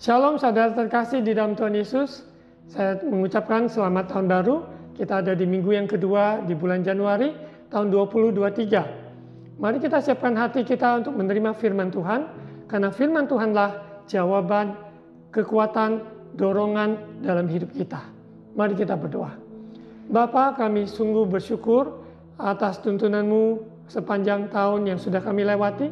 Shalom saudara terkasih di dalam Tuhan Yesus. Saya mengucapkan selamat tahun baru. Kita ada di minggu yang kedua di bulan Januari tahun 2023. Mari kita siapkan hati kita untuk menerima firman Tuhan, karena firman Tuhanlah jawaban, kekuatan, dorongan dalam hidup kita. Mari kita berdoa. Bapa, kami sungguh bersyukur atas tuntunan-Mu sepanjang tahun yang sudah kami lewati,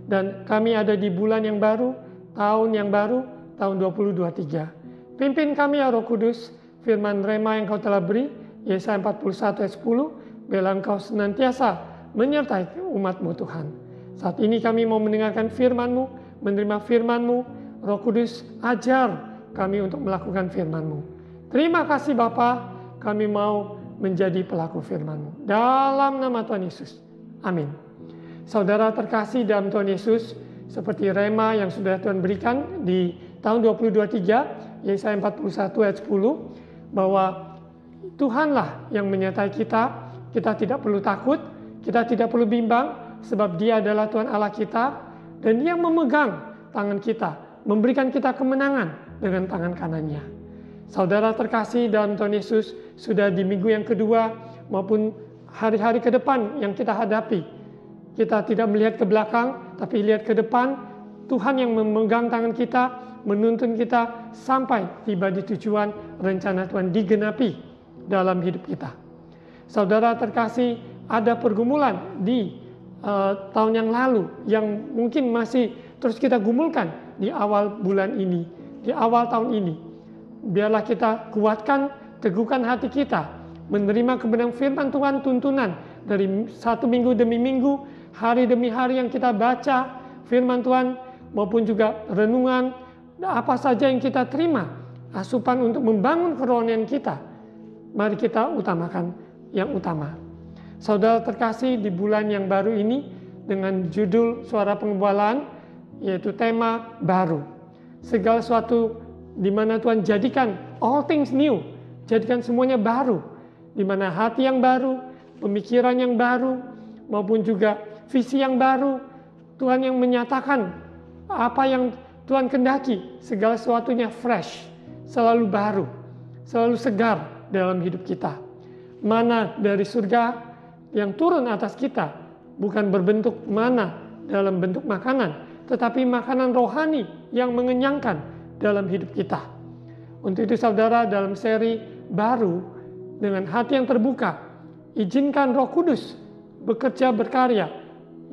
dan kami ada di bulan yang baru, tahun yang baru, tahun 2023. Pimpin kami ya Roh Kudus, firman rema yang Kau telah beri, Yesaya 41 ayat 10, biarlah Engkau senantiasa menyertai umat-Mu Tuhan. Saat ini kami mau mendengarkan firman-Mu, menerima firman-Mu. Roh Kudus, ajar kami untuk melakukan firman-Mu. Terima kasih Bapa, kami mau menjadi pelaku firman-Mu. Dalam nama Tuhan Yesus. Amin. Saudara terkasih dalam Tuhan Yesus, seperti rema yang sudah Tuhan berikan di tahun 2023, Yesaya 41 ayat 10, bahwa Tuhanlah yang menyertai kita. Kita tidak perlu takut, kita tidak perlu bimbang, sebab Dia adalah Tuhan Allah kita, dan Dia memegang tangan kita, memberikan kita kemenangan dengan tangan kanannya. Saudara terkasih dalam Tuhan Yesus, sudah di minggu yang kedua maupun hari-hari ke depan yang kita hadapi, kita tidak melihat ke belakang, tapi lihat ke depan. Tuhan yang memegang tangan kita, menuntun kita sampai tiba di tujuan, rencana Tuhan digenapi dalam hidup kita. Saudara terkasih, ada pergumulan di tahun yang lalu yang mungkin masih terus kita gumulkan di awal bulan ini, di awal tahun ini. Biarlah kita kuatkan, teguhkan hati kita, menerima kebenaran firman Tuhan, tuntunan dari satu minggu demi minggu, hari demi hari yang kita baca firman Tuhan, maupun juga renungan, apa saja yang kita terima, asupan untuk membangun kerohanian kita. Mari kita utamakan yang utama. Saudara terkasih, di bulan yang baru ini dengan judul Suara Pengembalaan, yaitu tema baru. Segala sesuatu di mana Tuhan jadikan all things new, jadikan semuanya baru, di mana hati yang baru, pemikiran yang baru, maupun juga visi yang baru. Tuhan yang menyatakan apa yang Tuhan kendaki, segala sesuatunya fresh, selalu baru, selalu segar dalam hidup kita. Mana dari surga yang turun atas kita, bukan berbentuk mana dalam bentuk makanan, tetapi makanan rohani yang mengenyangkan dalam hidup kita. Untuk itu saudara, dalam seri baru, dengan hati yang terbuka, izinkan Roh Kudus bekerja berkarya,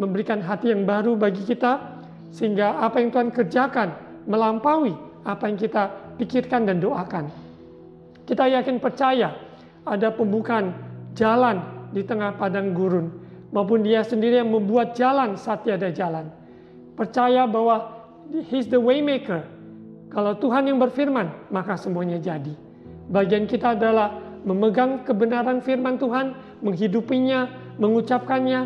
memberikan hati yang baru bagi kita, sehingga apa yang Tuhan kerjakan melampaui apa yang kita pikirkan dan doakan. Kita yakin percaya ada pembukaan jalan di tengah padang gurun, maupun Dia sendiri yang membuat jalan saat tiada jalan. Percaya bahwa He's the waymaker. Kalau Tuhan yang berfirman, maka semuanya jadi. Bagian kita adalah memegang kebenaran firman Tuhan, menghidupinya, mengucapkannya,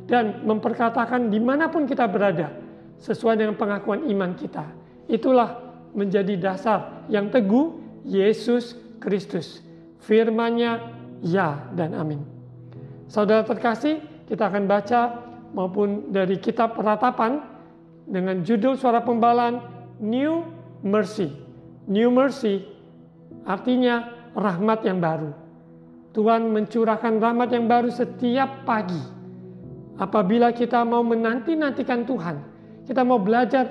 dan memperkatakan dimanapun kita berada, sesuai dengan pengakuan iman kita. Itulah menjadi dasar yang teguh, Yesus Kristus. Firman-Nya ya dan amin. Saudara terkasih, kita akan baca maupun dari kitab Ratapan dengan judul Suara Pengembalaan, New Mercy. New Mercy artinya rahmat yang baru. Tuhan mencurahkan rahmat yang baru setiap pagi. Apabila kita mau menanti-nantikan Tuhan, kita mau belajar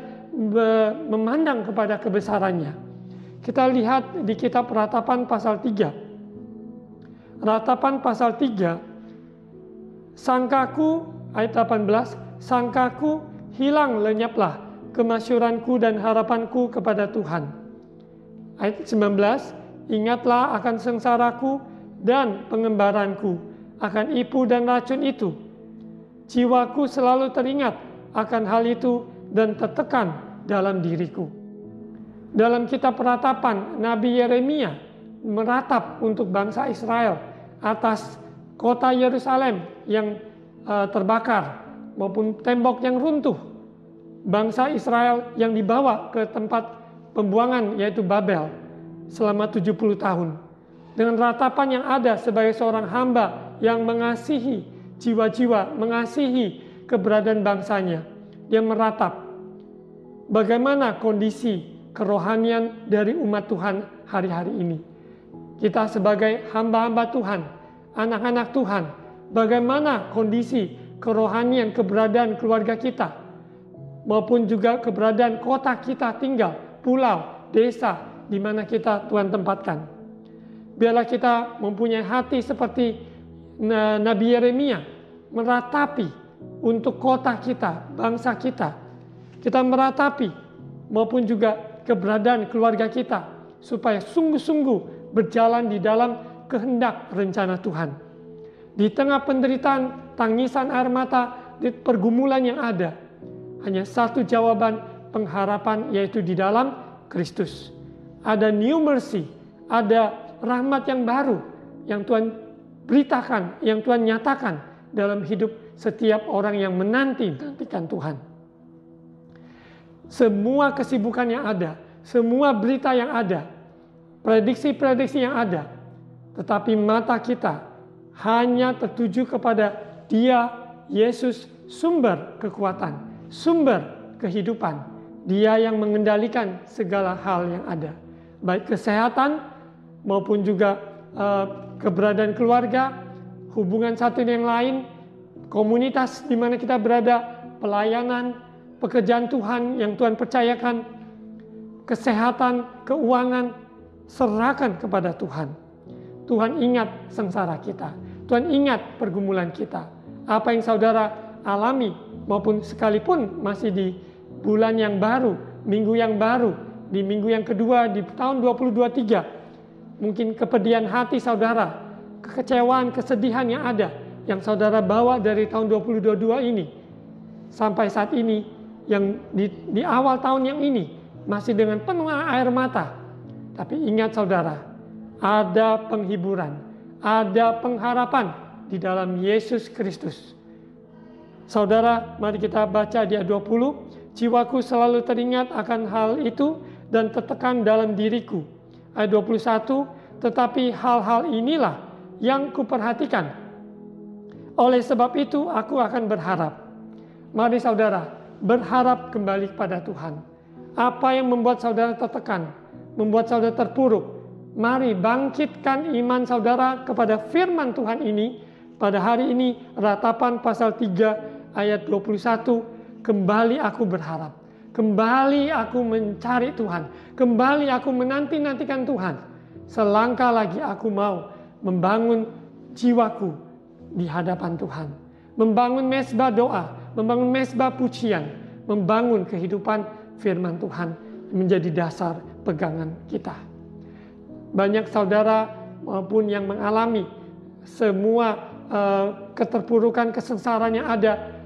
memandang kepada kebesarannya. Kita lihat di kitab Ratapan pasal 3. Ratapan pasal 3, sangkaku, ayat 18, sangkaku hilang lenyaplah kemasyuranku dan harapanku kepada Tuhan. Ayat 19, ingatlah akan sengsaraku dan pengembaranku, akan ipu dan racun itu. Jiwaku selalu teringat akan hal itu dan tertekan dalam diriku. Dalam kitab Ratapan, Nabi Yeremia meratap untuk bangsa Israel atas kota Yerusalem yang terbakar maupun tembok yang runtuh. Bangsa Israel yang dibawa ke tempat pembuangan, yaitu Babel, selama 70 tahun. Dengan ratapan yang ada sebagai seorang hamba yang mengasihi jiwa-jiwa, mengasihi keberadaan bangsanya. Dia meratap bagaimana kondisi kerohanian dari umat Tuhan hari-hari ini. Kita sebagai hamba-hamba Tuhan, anak-anak Tuhan, bagaimana kondisi kerohanian keberadaan keluarga kita, maupun juga keberadaan kota kita tinggal, pulau, desa, di mana kita Tuhan tempatkan. Biarlah kita mempunyai hati seperti Nabi Yeremia, meratapi untuk kota kita, bangsa kita. Kita meratapi maupun juga keberadaan keluarga kita, supaya sungguh-sungguh berjalan di dalam kehendak rencana Tuhan. Di tengah penderitaan, tangisan air mata, di pergumulan yang ada, hanya satu jawaban pengharapan, yaitu di dalam Kristus. Ada new mercy, ada rahmat yang baru yang Tuhan beritakan, yang Tuhan nyatakan dalam hidup setiap orang yang menantikan Tuhan. Semua kesibukan yang ada, semua berita yang ada, prediksi-prediksi yang ada, tetapi mata kita hanya tertuju kepada Dia, Yesus, sumber kekuatan, sumber kehidupan. Dia yang mengendalikan segala hal yang ada, baik kesehatan maupun juga keberadaan keluarga, hubungan satu dengan yang lain, komunitas di mana kita berada, pelayanan, pekerjaan Tuhan yang Tuhan percayakan, kesehatan, keuangan, serahkan kepada Tuhan. Tuhan ingat sengsara kita, Tuhan ingat pergumulan kita. Apa yang saudara alami, maupun sekalipun masih di bulan yang baru, minggu yang baru, di minggu yang kedua di tahun 2023, mungkin kepedihan hati saudara, kekecewaan, kesedihan yang ada, yang saudara bawa dari tahun 2022 ini, sampai saat ini, yang di awal tahun yang ini, masih dengan penuh air mata. Tapi ingat saudara, ada penghiburan, ada pengharapan di dalam Yesus Kristus. Saudara, mari kita baca di ayat 20, jiwaku selalu teringat akan hal itu dan tertekan dalam diriku. Ayat 21, tetapi hal-hal inilah yang kuperhatikan. Oleh sebab itu aku akan berharap. Mari saudara, berharap kembali kepada Tuhan. Apa yang membuat saudara tertekan, membuat saudara terpuruk, mari bangkitkan iman saudara kepada firman Tuhan ini. Pada hari ini, ratapan pasal 3 ayat 21, kembali aku berharap, kembali aku mencari Tuhan, kembali aku menanti-nantikan Tuhan. Selangkah lagi aku mau membangun jiwaku di hadapan Tuhan, membangun mezbah doa, membangun mezbah pujian, membangun kehidupan firman Tuhan menjadi dasar pegangan kita. Banyak saudara maupun yang mengalami semua keterpurukan, kesengsaraan yang ada,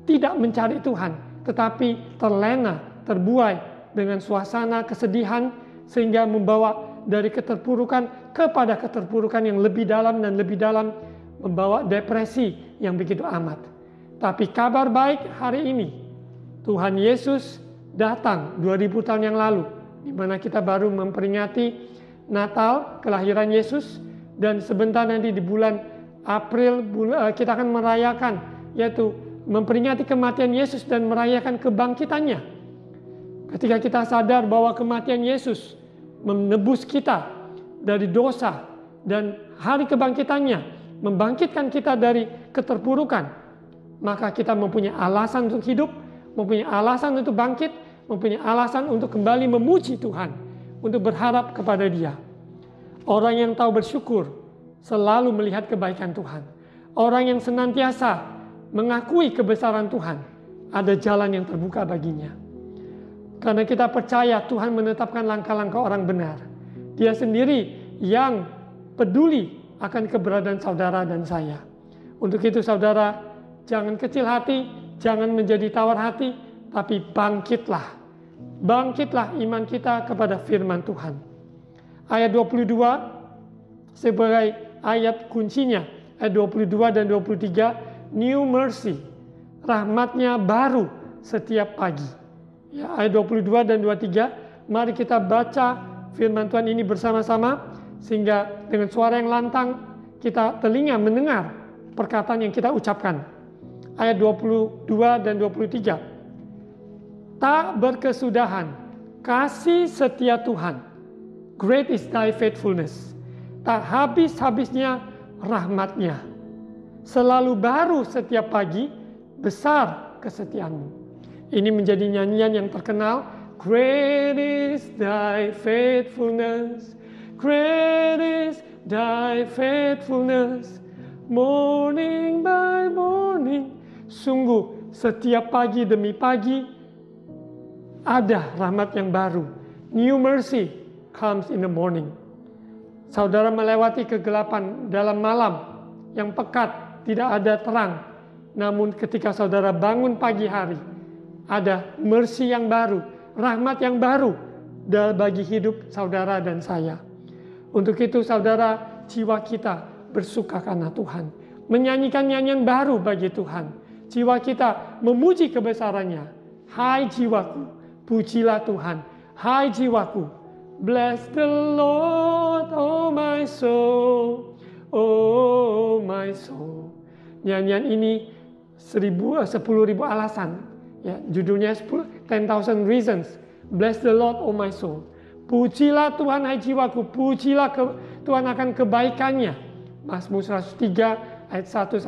tidak mencari Tuhan, tetapi terlena, terbuai dengan suasana kesedihan, sehingga membawa dari keterpurukan kepada keterpurukan yang lebih dalam dan lebih dalam, membawa depresi yang begitu amat. Tapi kabar baik hari ini, Tuhan Yesus datang 2000 tahun yang lalu, di mana kita baru memperingati Natal, kelahiran Yesus, dan sebentar nanti di bulan April kita akan merayakan, yaitu memperingati kematian Yesus dan merayakan kebangkitannya. Ketika kita sadar bahwa kematian Yesus menebus kita dari dosa, dan hari kebangkitannya membangkitkan kita dari keterpurukan, maka kita mempunyai alasan untuk hidup, mempunyai alasan untuk bangkit, mempunyai alasan untuk kembali memuji Tuhan, untuk berharap kepada Dia. Orang yang tahu bersyukur selalu melihat kebaikan Tuhan. Orang yang senantiasa mengakui kebesaran Tuhan, ada jalan yang terbuka baginya. Karena kita percaya Tuhan menetapkan langkah-langkah orang benar. Dia sendiri yang peduli akan keberadaan saudara dan saya. Untuk itu saudara, jangan kecil hati, jangan menjadi tawar hati, tapi bangkitlah. Bangkitlah iman kita kepada firman Tuhan. Ayat 22 sebagai ayat kuncinya, ayat 22 dan 23, new mercy, rahmatnya baru setiap pagi. Ya, ayat 22 dan 23, mari kita baca firman Tuhan ini bersama-sama, sehingga dengan suara yang lantang kita telinga mendengar perkataan yang kita ucapkan. Ayat 22 dan 23, tak berkesudahan Kasih setia Tuhan. Great is thy faithfulness. Tak habis-habisnya rahmatnya. Selalu baru setiap pagi, besar kesetiaanmu. Ini menjadi nyanyian yang terkenal. Great is thy faithfulness. Great is thy faithfulness. Morning by morning. Sungguh setiap pagi demi pagi ada rahmat yang baru. New mercy comes in the morning. Saudara melewati kegelapan dalam malam yang pekat, tidak ada terang. Namun ketika saudara bangun pagi hari, ada mercy yang baru, rahmat yang baru bagi hidup saudara dan saya. Untuk itu saudara, jiwa kita bersuka karena Tuhan. Menyanyikan nyanyian baru bagi Tuhan. Jiwa kita memuji kebesarannya. Hai jiwaku, pujilah Tuhan. Hai jiwaku, bless the Lord, oh my soul, oh my soul. Nyanyian ini 10.000 alasan. Ya, judulnya 10,000 reasons. Bless the Lord, oh my soul. Pujilah Tuhan, hai jiwaku. Pujilah Tuhan akan kebaikannya. Mazmur 103 ayat 1-5.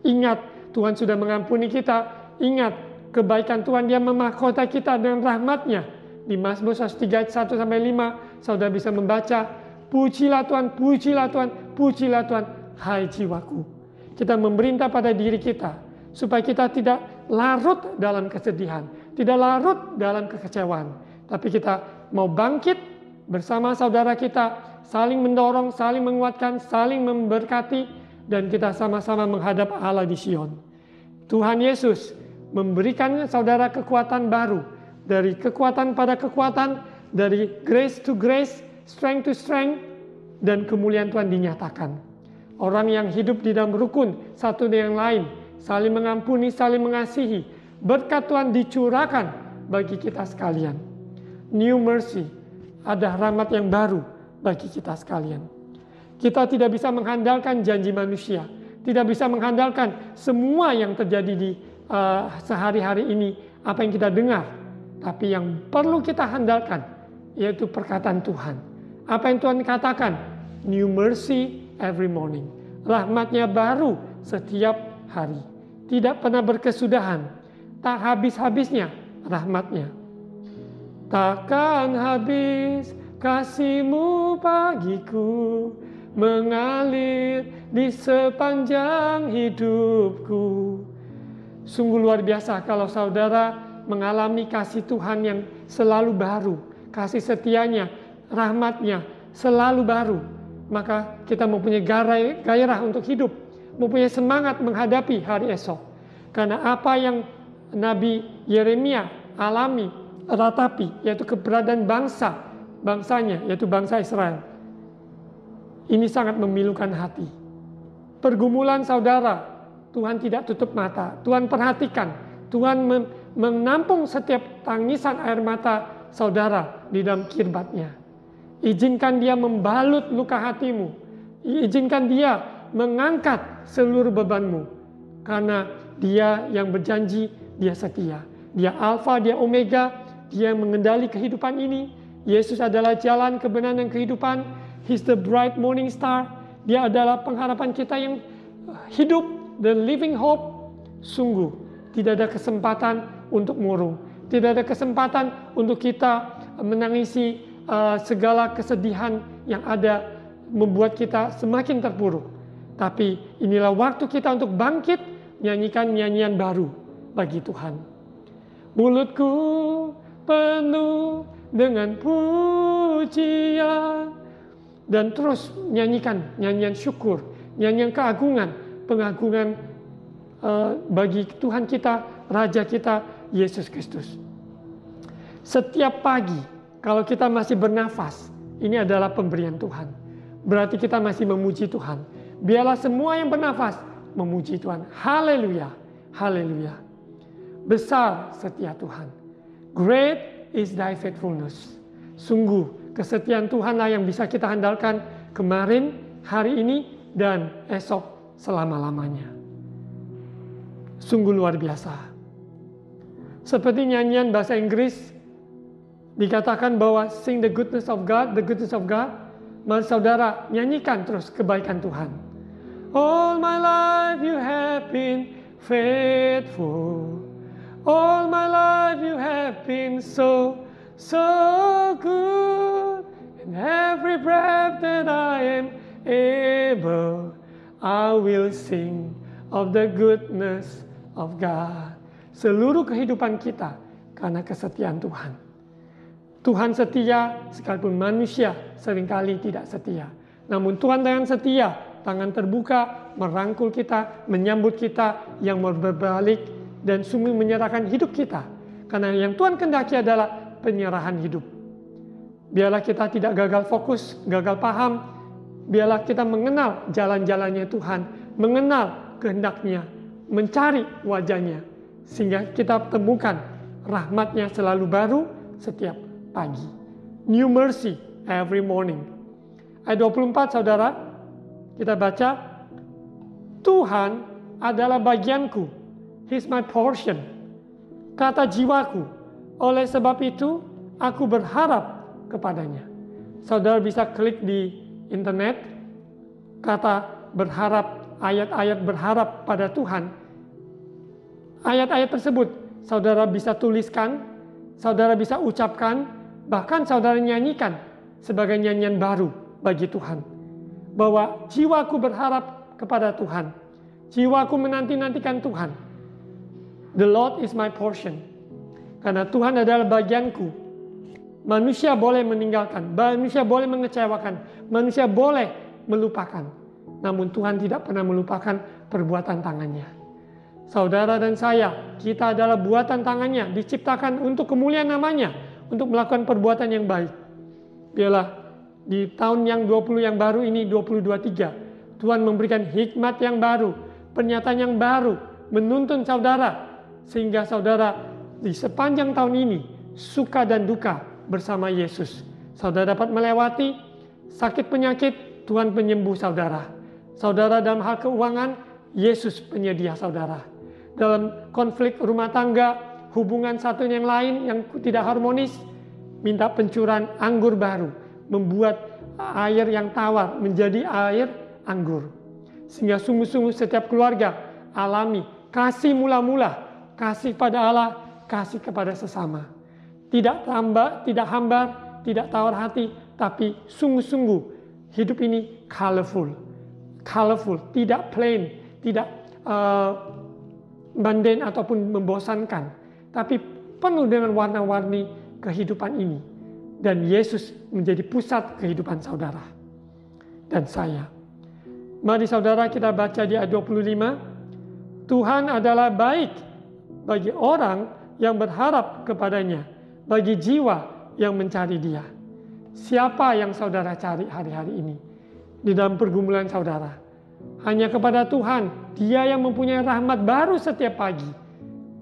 Ingat, Tuhan sudah mengampuni kita. Ingat, kebaikan Tuhan, Dia memahkota kita dengan rahmatnya. Di Mazmur 103 ayat 1-5, saudara bisa membaca, pujilah Tuhan, pujilah Tuhan, pujilah Tuhan, hai jiwaku. Kita memerintah pada diri kita, supaya kita tidak larut dalam kesedihan, tidak larut dalam kekecewaan. Tapi kita mau bangkit bersama saudara kita, saling mendorong, saling menguatkan, saling memberkati, dan kita sama-sama menghadap Allah di Sion. Tuhan Yesus memberikan saudara kekuatan baru, dari kekuatan pada kekuatan, dari grace to grace, strength to strength, dan kemuliaan Tuhan dinyatakan. Orang yang hidup di dalam rukun satu dengan yang lain, saling mengampuni, saling mengasihi, berkat Tuhan dicurahkan bagi kita sekalian. New mercy, ada rahmat yang baru bagi kita sekalian. Kita tidak bisa mengandalkan janji manusia, tidak bisa mengandalkan semua yang terjadi di sehari-hari ini, apa yang kita dengar. Tapi yang perlu kita handalkan, yaitu perkataan Tuhan. Apa yang Tuhan katakan? New mercy every morning. Rahmatnya baru setiap hari. Tidak pernah berkesudahan. Tak habis-habisnya rahmatnya. Takkan habis kasih-Mu bagiku, mengalir di sepanjang hidupku. Sungguh luar biasa kalau saudara mengalami kasih Tuhan yang selalu baru. Kasih setianya, rahmatnya selalu baru. Maka kita mempunyai gairah untuk hidup. Mempunyai semangat menghadapi hari esok. Karena apa yang Nabi Yeremia alami, ratapi, yaitu keberadaan bangsanya, yaitu bangsa Israel. Ini sangat memilukan hati. Pergumulan saudara, Tuhan tidak tutup mata. Tuhan perhatikan. Tuhan menampung setiap tangisan air mata saudara di dalam kirbatnya. Izinkan Dia membalut luka hatimu. Izinkan Dia mengangkat seluruh bebanmu. Karena Dia yang berjanji, Dia setia. Dia Alfa, Dia Omega, Dia mengendali kehidupan ini. Yesus adalah jalan, kebenaran, dan kehidupan. He's the bright morning star. Dia adalah pengharapan kita yang hidup, the living hope. Sungguh, tidak ada kesempatan untuk murung. Tidak ada kesempatan untuk kita menangisi segala kesedihan yang ada membuat kita semakin terpuruk. Tapi inilah waktu kita untuk bangkit, nyanyikan nyanyian baru bagi Tuhan. Mulutku penuh dengan pujian, dan terus nyanyikan nyanyian syukur, nyanyian keagungan, pengagungan bagi Tuhan kita, Raja kita, Yesus Kristus. Setiap pagi, kalau kita masih bernafas, ini adalah pemberian Tuhan. Berarti kita masih memuji Tuhan. Biarlah semua yang bernafas memuji Tuhan. Haleluya, haleluya. Besar setia Tuhan. Great is thy faithfulness. Sungguh, kesetiaan Tuhanlah yang bisa kita andalkan kemarin, hari ini, dan esok selama-lamanya. Sungguh luar biasa. Seperti nyanyian bahasa Inggris, dikatakan bahwa sing the goodness of God, the goodness of God. Mari saudara nyanyikan terus kebaikan Tuhan. All my life you have been faithful. All my life you have been so good. And every breath that I am able, I will sing of the goodness of God. Seluruh kehidupan kita karena kesetiaan Tuhan. Tuhan setia sekalipun manusia seringkali tidak setia. Namun Tuhan dengan setia, tangan terbuka, merangkul kita, menyambut kita yang berbalik dan sungguh menyerahkan hidup kita. Karena yang Tuhan kehendaki adalah penyerahan hidup. Biarlah kita tidak gagal fokus, gagal paham. Biarlah kita mengenal jalan-jalannya Tuhan, mengenal kehendaknya, mencari wajahnya. Sehingga kita temukan rahmatnya selalu baru setiap pagi. New mercy every morning. Ayat 24 saudara, kita baca, Tuhan adalah bagianku, He's my portion. Kata jiwaku, oleh sebab itu aku berharap kepadanya. Saudara bisa klik di internet, kata berharap, ayat-ayat berharap pada Tuhan. Ayat-ayat tersebut saudara bisa tuliskan, saudara bisa ucapkan, bahkan saudara nyanyikan sebagai nyanyian baru bagi Tuhan. Bahwa jiwaku berharap kepada Tuhan. Jiwaku menanti-nantikan Tuhan. The Lord is my portion. Karena Tuhan adalah bagianku. Manusia boleh meninggalkan, manusia boleh mengecewakan, manusia boleh melupakan. Namun Tuhan tidak pernah melupakan perbuatan tangannya. Saudara dan saya, kita adalah buatan tangannya, diciptakan untuk kemuliaan namanya, untuk melakukan perbuatan yang baik. Biarlah di tahun yang 20 yang baru ini, 2023, Tuhan memberikan hikmat yang baru, pernyataan yang baru, menuntun saudara, sehingga saudara di sepanjang tahun ini, suka dan duka bersama Yesus. Saudara dapat melewati sakit penyakit, Tuhan penyembuh saudara. Saudara dalam hal keuangan, Yesus penyedia saudara. Dalam konflik rumah tangga, hubungan satu yang lain yang tidak harmonis, minta pencurahan anggur baru, membuat air yang tawar menjadi air anggur. Sehingga sungguh-sungguh setiap keluarga alami kasih mula-mula, kasih pada Allah, kasih kepada sesama. Tidak tambah, tidak hambar, tidak tawar hati, tapi sungguh-sungguh hidup ini colorful, tidak plain, tidak mundane ataupun membosankan, tapi penuh dengan warna-warni kehidupan ini. Dan Yesus menjadi pusat kehidupan saudara dan saya. Mari saudara kita baca di ayat 25. Tuhan adalah baik bagi orang yang berharap kepadanya, bagi jiwa yang mencari Dia. Siapa yang saudara cari hari-hari ini di dalam pergumulan saudara? Hanya kepada Tuhan, Dia yang mempunyai rahmat baru setiap pagi.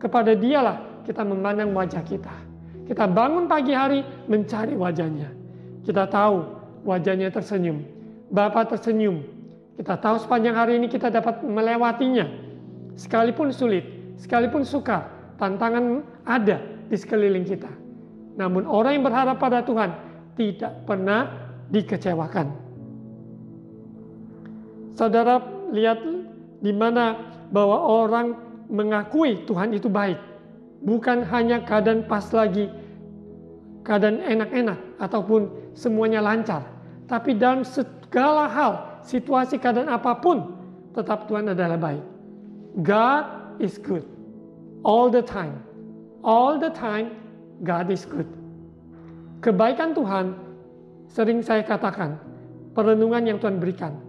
Kepada Dialah kita memandang wajah kita. Kita bangun pagi hari mencari wajahnya. Kita tahu wajahnya tersenyum, Bapa tersenyum. Kita tahu sepanjang hari ini kita dapat melewatinya. Sekalipun sulit, sekalipun sukar, tantangan ada di sekeliling kita. Namun orang yang berharap pada Tuhan tidak pernah dikecewakan. Saudara lihat di mana bahwa orang mengakui Tuhan itu baik. Bukan hanya keadaan pas lagi, keadaan enak-enak ataupun semuanya lancar. Tapi dalam segala hal, situasi keadaan apapun, tetap Tuhan adalah baik. God is good. All the time. All the time, God is good. Kebaikan Tuhan, sering saya katakan, perenungan yang Tuhan berikan.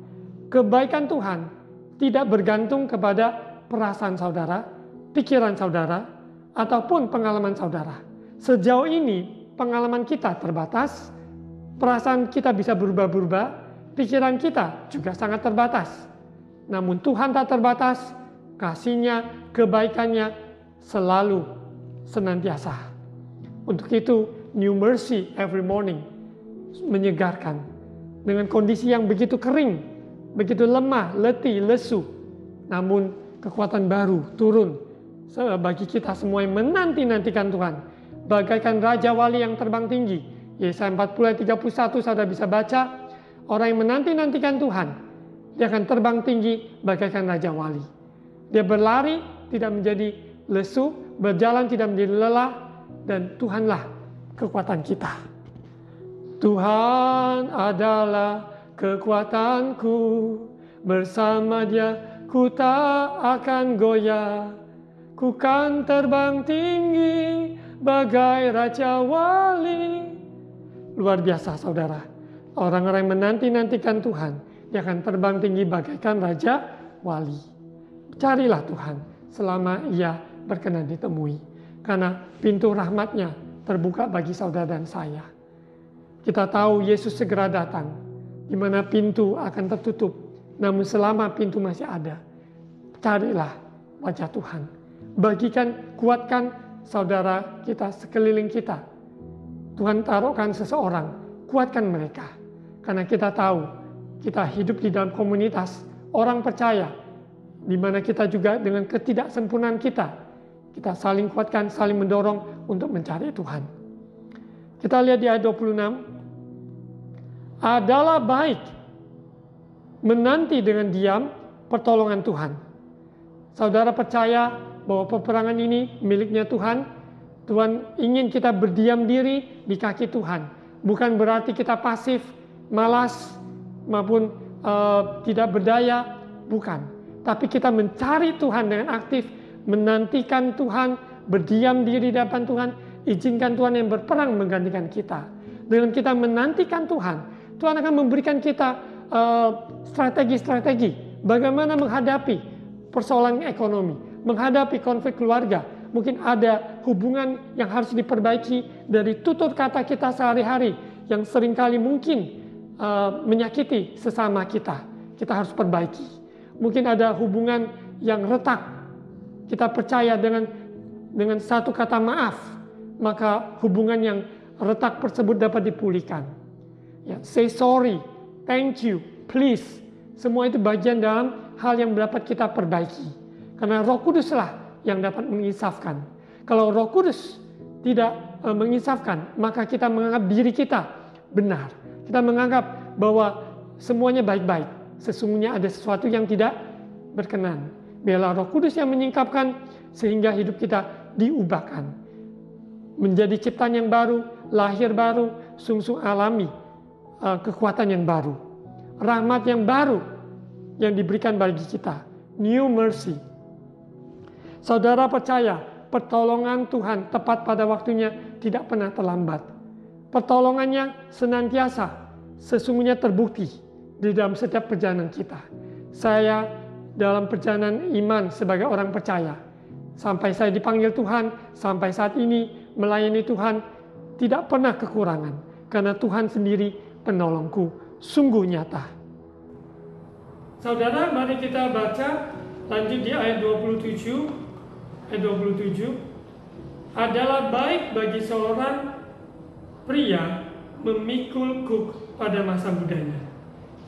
Kebaikan Tuhan tidak bergantung kepada perasaan saudara, pikiran saudara, ataupun pengalaman saudara. Sejauh ini pengalaman kita terbatas, perasaan kita bisa berubah-ubah, pikiran kita juga sangat terbatas. Namun Tuhan tak terbatas, kasih-Nya, kebaikannya selalu senantiasa. Untuk itu new mercy every morning menyegarkan. Dengan kondisi yang begitu kering, begitu lemah, letih, lesu, namun kekuatan baru turun bagi kita semua yang menanti-nantikan Tuhan. bagaikan Raja Wali yang terbang tinggi. Yesaya 40 ayat 31 saudara bisa baca, orang yang menanti-nantikan Tuhan, dia akan terbang tinggi bagaikan Raja Wali. Dia berlari tidak menjadi lesu, berjalan tidak menjadi lelah, dan Tuhanlah kekuatan kita. Tuhan adalah kekuatanku, bersama Dia ku tak akan goyah. Ku kan terbang tinggi bagai Raja Wali. Luar biasa saudara. Orang-orang yang menanti-nantikan Tuhan, dia akan terbang tinggi bagaikan Raja Wali. Carilah Tuhan selama ia berkenan ditemui. Karena pintu rahmat-Nya terbuka bagi saudara dan saya. Kita tahu Yesus segera datang, di mana pintu akan tertutup. Namun selama pintu masih ada, carilah wajah Tuhan. Bagikan, kuatkan saudara kita sekeliling kita. Tuhan taruhkan seseorang, kuatkan mereka. Karena kita tahu, kita hidup di dalam komunitas orang percaya, di mana kita juga dengan ketidaksempurnaan kita saling kuatkan, saling mendorong untuk mencari Tuhan. Kita lihat di ayat 26, adalah baik menanti dengan diam pertolongan Tuhan. Saudara percaya bahwa peperangan ini miliknya Tuhan. Tuhan ingin kita berdiam diri di kaki Tuhan. Bukan berarti kita pasif, malas, maupun tidak berdaya. Bukan. Tapi kita mencari Tuhan dengan aktif, menantikan Tuhan, berdiam diri di depan Tuhan, izinkan Tuhan yang berperang menggantikan kita. Dengan kita menantikan Tuhan, Tuhan akan memberikan kita strategi-strategi bagaimana menghadapi persoalan ekonomi, menghadapi konflik keluarga. Mungkin ada hubungan yang harus diperbaiki dari tutur kata kita sehari-hari yang seringkali mungkin menyakiti sesama kita. Kita harus perbaiki. Mungkin ada hubungan yang retak. Kita percaya dengan satu kata maaf, maka hubungan yang retak tersebut dapat dipulihkan. Ya, say sorry, thank you, please. Semua itu bagian dalam hal yang dapat kita perbaiki. Karena Roh Kuduslah yang dapat menginsafkan. Kalau Roh Kudus tidak menginsafkan, maka kita menganggap diri kita benar. Kita menganggap bahwa semuanya baik-baik. Sesungguhnya ada sesuatu yang tidak berkenan. Biarlah Roh Kudus yang menyingkapkan sehingga hidup kita diubahkan. Menjadi ciptaan yang baru, lahir baru, sungsung alami, kekuatan yang baru. Rahmat yang baru yang diberikan bagi kita. New mercy. Saudara percaya, pertolongan Tuhan tepat pada waktunya tidak pernah terlambat. Pertolongannya senantiasa, sesungguhnya terbukti di dalam setiap perjalanan kita. Saya dalam perjalanan iman sebagai orang percaya, sampai saya dipanggil Tuhan, sampai saat ini melayani Tuhan, tidak pernah kekurangan. Karena Tuhan sendiri penolongku, sungguh nyata. Saudara, mari kita baca lanjut di ayat 27. Ayat 27, adalah baik bagi seorang pria memikul kuk pada masa mudanya.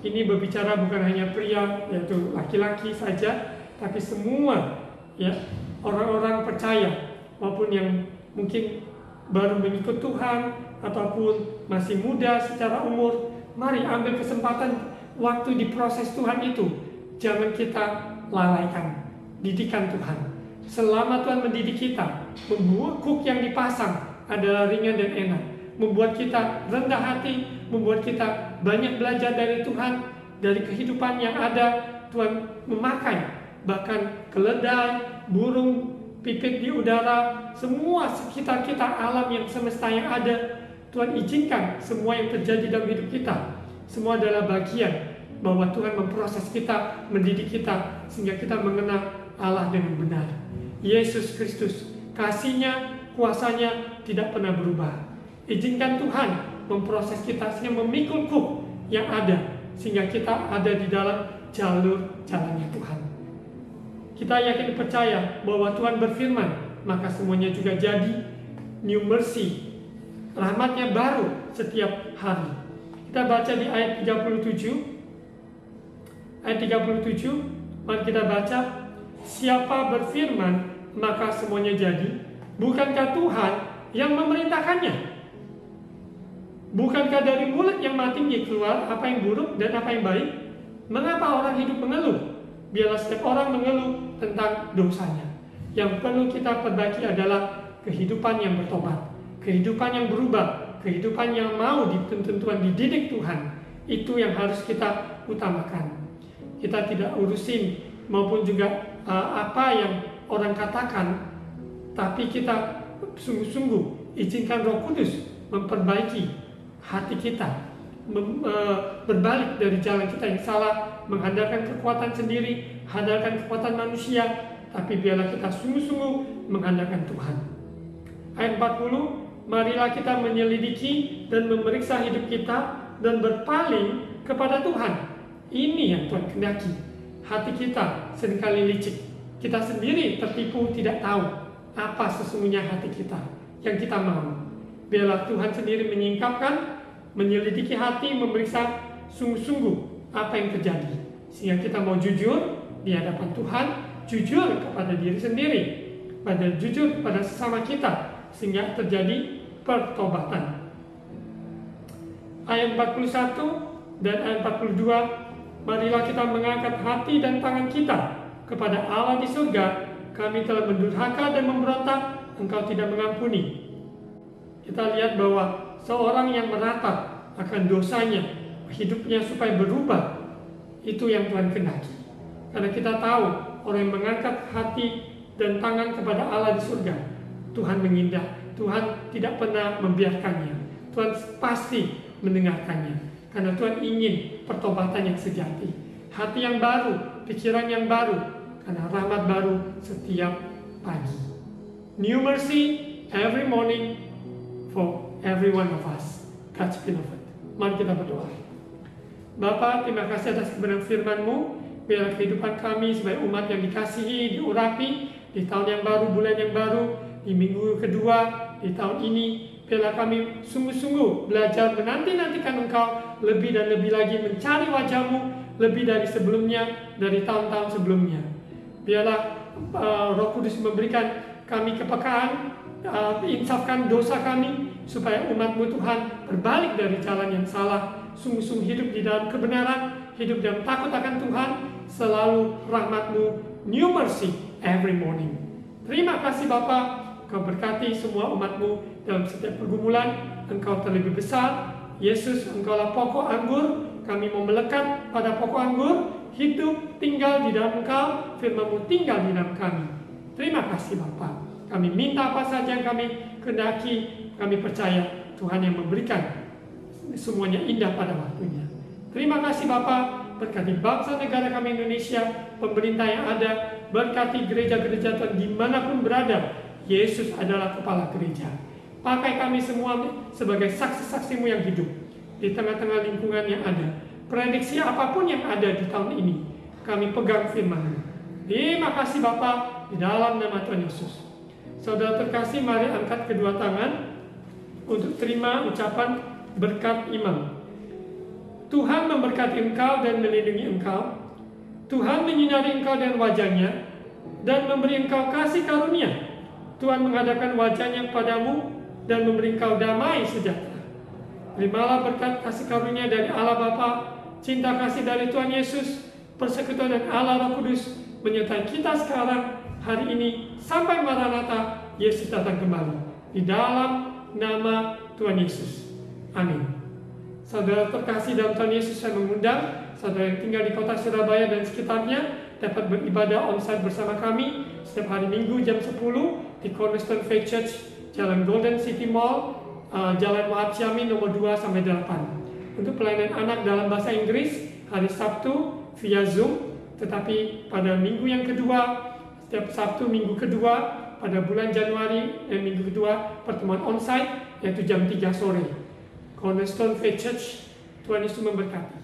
Ini berbicara bukan hanya pria, yaitu laki-laki saja, tapi semua ya orang-orang percaya maupun yang mungkin baru mengikut Tuhan ataupun masih muda secara umur. Mari ambil kesempatan waktu di proses Tuhan itu, jangan kita lalaikan didikan Tuhan. Selama Tuhan mendidik kita, membuat kuk yang dipasang adalah ringan dan enak, membuat kita rendah hati, membuat kita banyak belajar dari Tuhan, dari kehidupan yang ada. Tuhan memakai bahkan keledai, burung, pipit di udara, semua sekitar kita, alam yang semesta yang ada. Tuhan izinkan semua yang terjadi dalam hidup kita. Semua adalah bagian bahwa Tuhan memproses kita, mendidik kita, sehingga kita mengenal Allah dengan benar. Yesus Kristus, kasih-Nya, kuasa-Nya tidak pernah berubah. Izinkan Tuhan memproses kita sehingga memikul kuk yang ada, sehingga kita ada di dalam jalur jalannya Tuhan. Kita yakin percaya bahwa Tuhan berfirman, maka semuanya juga jadi. New mercy, rahmat-Nya baru setiap hari. Kita baca di ayat 37. Ayat 37, mari kita baca. Siapa berfirman, maka semuanya jadi. Bukankah Tuhan yang memerintahkannya. Bukankah dari mulut yang mati keluar apa yang buruk dan apa yang baik? Mengapa orang hidup mengeluh? Biarlah setiap orang mengeluh tentang dosanya. Yang perlu kita perbaiki adalah kehidupan yang bertobat, kehidupan yang berubah, kehidupan yang mau dituntun Tuhan, dididik Tuhan. Itu yang harus kita utamakan. Kita tidak urusin maupun juga apa yang orang katakan, tapi kita sungguh-sungguh izinkan Roh Kudus memperbaiki hati kita, berbalik dari jalan kita yang salah, mengandalkan kekuatan sendiri, andalkan kekuatan manusia, tapi biarlah kita sungguh-sungguh mengandalkan Tuhan. Ayat 40, marilah kita menyelidiki dan memeriksa hidup kita dan berpaling kepada Tuhan. Ini yang Tuhan kehendaki. Hati kita seringkali licik. Kita sendiri tertipu, tidak tahu apa sesungguhnya hati kita yang kita mau. Biarlah Tuhan sendiri menyingkapkan, menyelidiki hati, memeriksa sungguh-sungguh apa yang terjadi, sehingga kita mau jujur di hadapan Tuhan, jujur kepada diri sendiri, jujur kepada sesama kita, sehingga terjadi pertobatan. Ayat 41 dan ayat 42, marilah kita mengangkat hati dan tangan kita kepada Allah di surga. Kami telah mendurhaka dan memberontak, Engkau tidak mengampuni. Kita lihat bahwa seorang yang meratap akan dosanya, hidupnya supaya berubah, itu yang Tuhan kehendaki. Karena kita tahu orang yang mengangkat hati dan tangan kepada Allah di surga, Tuhan mengindah, Tuhan tidak pernah membiarkannya, Tuhan pasti mendengarkannya. Karena Tuhan ingin pertobatan yang sejati, hati yang baru, pikiran yang baru, karena rahmat baru setiap pagi. New mercy every morning for every one of us, God's beloved. Mari kita berdoa. Bapa, terima kasih atas kebenaran firman-Mu. Biar kehidupan kami sebagai umat yang dikasihi, diurapi di tahun yang baru, bulan yang baru, di minggu kedua, di tahun ini. Biarlah kami sungguh-sungguh belajar menanti-nantikan Engkau lebih dan lebih lagi, mencari wajah-Mu lebih dari sebelumnya, dari tahun-tahun sebelumnya. Biarlah Roh Kudus memberikan kami kepekaan, insafkan dosa kami, supaya umat-Mu Tuhan berbalik dari jalan yang salah, sungguh-sungguh hidup di dalam kebenaran, hidup dalam takut akan Tuhan, selalu rahmat-Mu, new mercy every morning. Terima kasih Bapa. Engkau berkati semua umat-Mu dalam setiap pergumulan. Engkau terlebih besar. Yesus, Engkaulah pokok anggur. Kami mau melekat pada pokok anggur, hidup tinggal di dalam Engkau, firman-Mu tinggal di dalam kami. Terima kasih Bapa. Kami minta apa saja yang kami kehendaki, kami percaya Tuhan yang memberikan semuanya indah pada waktunya. Terima kasih Bapa. Berkati bangsa negara kami Indonesia, pemerintah yang ada, berkati gereja-gereja Tuhan dimanapun berada. Yesus adalah kepala gereja. Pakai kami semua sebagai saksi-saksi-Mu yang hidup di tengah-tengah lingkungan yang ada. Prediksi apapun yang ada di tahun ini, kami pegang firman-Mu. Terima kasih Bapa, di dalam nama Tuhan Yesus. Saudara terkasih, mari angkat kedua tangan untuk terima ucapan berkat imam. Tuhan memberkati engkau dan melindungi engkau. Tuhan menyinari engkau dengan wajah-Nya dan memberi engkau kasih karunia. Tuhan menghadapkan wajah-Nya kepadamu dan memberi engkau damai sejahtera. Terimalah berkat kasih karunia dari Allah Bapa, cinta kasih dari Tuhan Yesus, persekutuan dan Allah Roh Kudus menyertai kita sekarang, hari ini, sampai Maranatha, Yesus datang kembali. Di dalam nama Tuhan Yesus. Amin. Saudara terkasih dalam Tuhan Yesus, saya mengundang saudara yang tinggal di kota Surabaya dan sekitarnya dapat beribadah onsite bersama kami setiap hari Minggu jam 10 di Cornerstone Faith Church, Jalan Golden City Mall, Jalan Wahab Syami nomor 2-8. Untuk pelayanan anak dalam bahasa Inggris hari Sabtu via Zoom, tetapi pada minggu yang kedua, setiap Sabtu minggu kedua pada bulan Januari dan minggu kedua pertemuan onsite yaitu jam 3 sore. Cornerstone Faith Church, Tuhan Yesus memberkati.